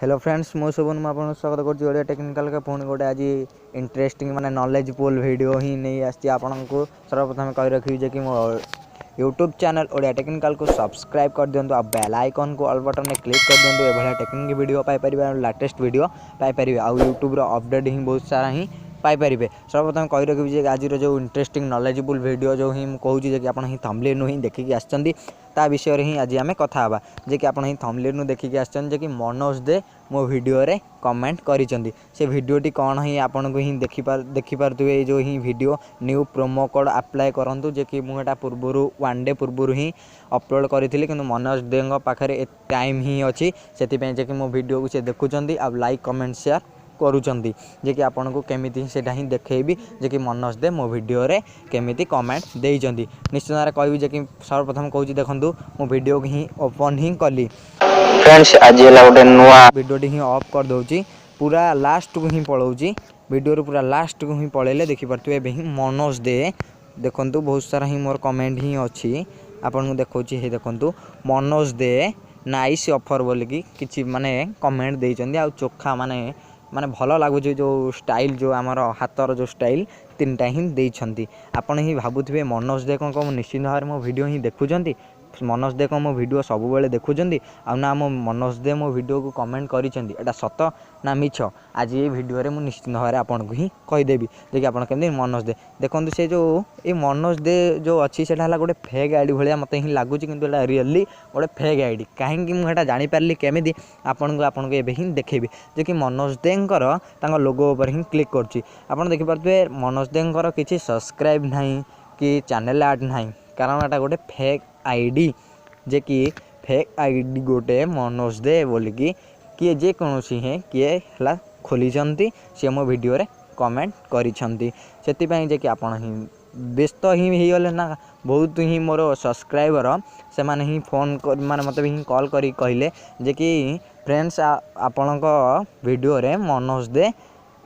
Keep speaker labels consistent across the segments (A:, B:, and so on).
A: Hello friends मो शुभन मुझे स्वागत करिया टेक्निकल का पुणी गोटे आज इंटरेस्टिंग माने नॉलेजफुल वीडियो ही नहीं आसी आपन को सर्वप्रथम कही रखी जे कि मो यूट्यूब चैनल ओडिया टेक्निकल को सब्सक्राइब कर दिंतु आ बेल आइकन को ऑल बटन में क्लिक कर दिंतु एभलिया टेक्निक वीडियो पाई परिबे लेटेस्ट वीडियो पाई परिबे आ यूट्यूब रो अपडेट ही बहुत सारा ही पाई परिबे। सर्वप्रथम कही रखी जे आज जो इंटरेस्टिंग नॉलेजफुल वीडियो जो ही कहूँ जे कि आपन ही थंबनेल नु ही देखिक आछंती ता विषय रे ही आज आमे कथा हबा जे कि आपन ही थंबनेल नु देखिक आछन जे कि मनोज दे मो वीडियो रे कमेंट करिसेंती से वीडियोटी कौन ही आपन को ही देखि पारथुबे जो ही video new promo code apply करंतु जे कि मुटा पूर्वरु वन डे पूर्वरु ही अपलोड करिथिली किंतु मनोज देंग पाखरे टाइम ही अछि सेति पे जे कि मो वीडियो को से देखुचंती आ लाइक कमेंट शेयर करूचंती जे कि आपन को केमिति सेटा ही देखैबी जे कि मनोज दे मो वीडियो रे केमिति कमेंट देइचंती। निश्चित रे कहबी जे कि सर्वप्रथम कहूची देखंतु मो वीडियो को ही ओपन ही कली
B: फ्रेंड्स आज एला गोटे नुआ
A: वीडियो ही ऑफ कर दउची पूरा लास्ट को ही पळौची वीडियो रो पूरा लास्ट को ही पळेले देखि परतु एबे ही मनोज दे देखंतु बहुत सारा ही मोर कमेंट ही अछि आपन को देखौची हे देखंतु मनोज दे नाइस ऑफर बोल की किछि माने कमेंट देइचंदी आ चोखा माने भल लगुच जो स्टाइल जो आमर हाथर जो स्टाइल तीनटा ही देइछंती आपन ही भाबुथिबे मनोज दे को निश्चित भाव मो वीडियो ही देखुचंती मनोज दे को मो वीडियो सब बेले देखुचंती आ ना मो मनोज दे मो वीडियो को कमेंट करिसेंती एटा सत ना मिछ आज ये वीडियो रे मु निश्चित भाव आपन को ही कहि देबी जे कि आपन केमि मनोज दे देखंतु से जो ए मनोज दे जो अछि सेटा हला गोटे फेक आईडी भलिया मते ही लागुची किंतु एटा रियली गोटे फेक आईडी काहे कि मु एटा जानि पारली केमिति आपन को एबे ही देखेबी जे कि मनोज देंकर तांको लोगो ऊपर ही क्लिक करछि आपन देखि परथुबे मनोज देंकर किछि सब्सक्राइब नाही कि चैनल ऐड नाही कारण एटा गोटे फेक आईडी जे कि फेक आईडी गोटे मनोज दे बोली कि किए जे कोनोसी है किए हला खोलिचंती से मो वीडियो रे कमेंट करिसंती सेति पई जे कि आपन ही व्यस्त ही गले ना बहुत ही मोर सब्सक्राइबर से माने ही फोन माने मते भी कॉल करी कहले जे कि फ्रेंड्स आपन को वीडियो रे मनोज दे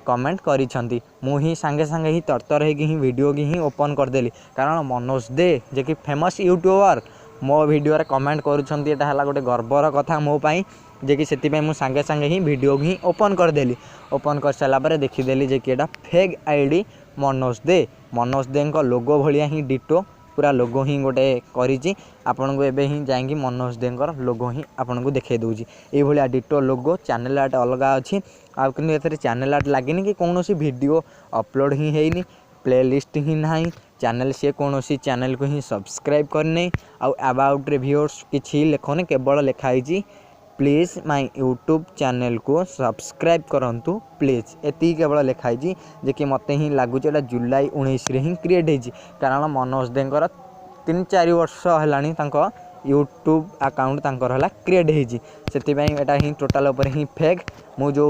A: कमेंट करिसंती मु ही संगे संगे ही तरतर हे कि ही वीडियो की ही ओपन कर देली कारण मनोज दे जे कि फेमस यूट्यूबर मो वीडियो रे कमेंट करूछंती एटा हला गोटे गर्वर कथा मो पई जे कि सेति पई मु संगे संगे ही वीडियो ही ओपन कर देली ओपन कर साला पर देखि देली जे कि एटा फेक आईडी मनोज दे को लोगो भलिया ही डिटो पूरा लोगो ही गोटे करिछि आपन को एबे ही जाईंगी मनोज देंकर लोगो ही आपन को देखे दउछि ए भलिया डिटो लोगो चैनल आर्ट अलगा अछि आ किन एथरे चैनल आर्ट लागिनी कि कोनोसी वीडियो अपलोड ही हेइनी प्लेलिस्ट ही नाही चैनल से कोनोसी चैनल को ही सब्सक्राइब करने आ अबाउट रिव्यूअर्स किछि लेखोने केवल लेखाइछि प्लीज माय यूट्यूब चैनल को सब्सक्राइब करंतु प्लीज एति केवल लेखाइछि जे कि मते ही लागुछि एटा जुलाई 19 रे ही क्रिएट हेछि कारण मनोज देंकर 3-4 वर्ष हलानी तांको यूट्यूब अकाउंट तांकर हला क्रिएट हेछि सेति पई एटा ही टोटल ऊपर ही फेक मु जो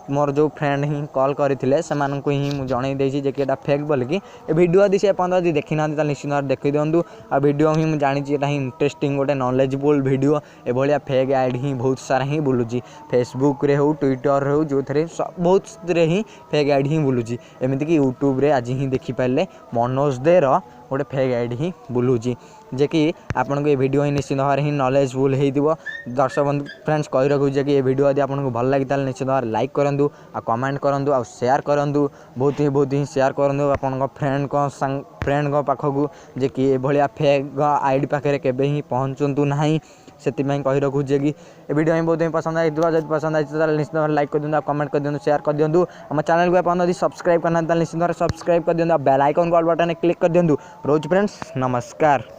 A: मोर जो फ्रेंड ही कॉल करथिले समान को ही मु जणै देछि जे कि एटा फेक बोल कि ए वीडियो दि से पंदा दि देखि ना त निश्चित देखि दियंतु आ वीडियो ही मु जानि छि एटा ही इंटरेस्टिंग गोटे नॉलेजफुल वीडियो ए भलिया फेक आईडी ही बहुत सारा ही बुलुची फेसबुक रे हो ट्विटर रे हो जो थरे बहुत रे ही फेक आईडी ही बुलुची एमिति कि यूट्यूब रे आज ही देखि पाले मनोज दे रो गोटे फेक आईडी ही बुलुची जे कि आपन को ए वीडियो ही निश्चित भाव ही नॉलेजफुल हेइदिबो दर्शक बंधु फ्रेंड्स कहि रखु जे कि ए वीडियो यदि आपन को भल लागि ताल निश्चित भाव लाइक करंतु आ कमेंट करंतु आ शेयर करंतु बहुत ही शेयर करंतु आपन को फ्रेंड को पाखकु जे कि ए भलिया फेक आईडी पाखरे केबे ही पहुंचंतु नाही सेति में कहि रखु जे कि ए वीडियो ही बहुत ही पसंद आइदिबो जदि पसंद आइ त निश्चित भाव लाइक कर दियंतु कमेंट कर दियंतु शेयर कर दियंतु हम चैनल को आपन यदि सब्सक्राइब करना त निश्चित भाव सब्सक्राइब कर दियंतु बेल आइकन को ऑल बटन क्लिक कर दियंतु रोज फ्रेंड्स नमस्कार।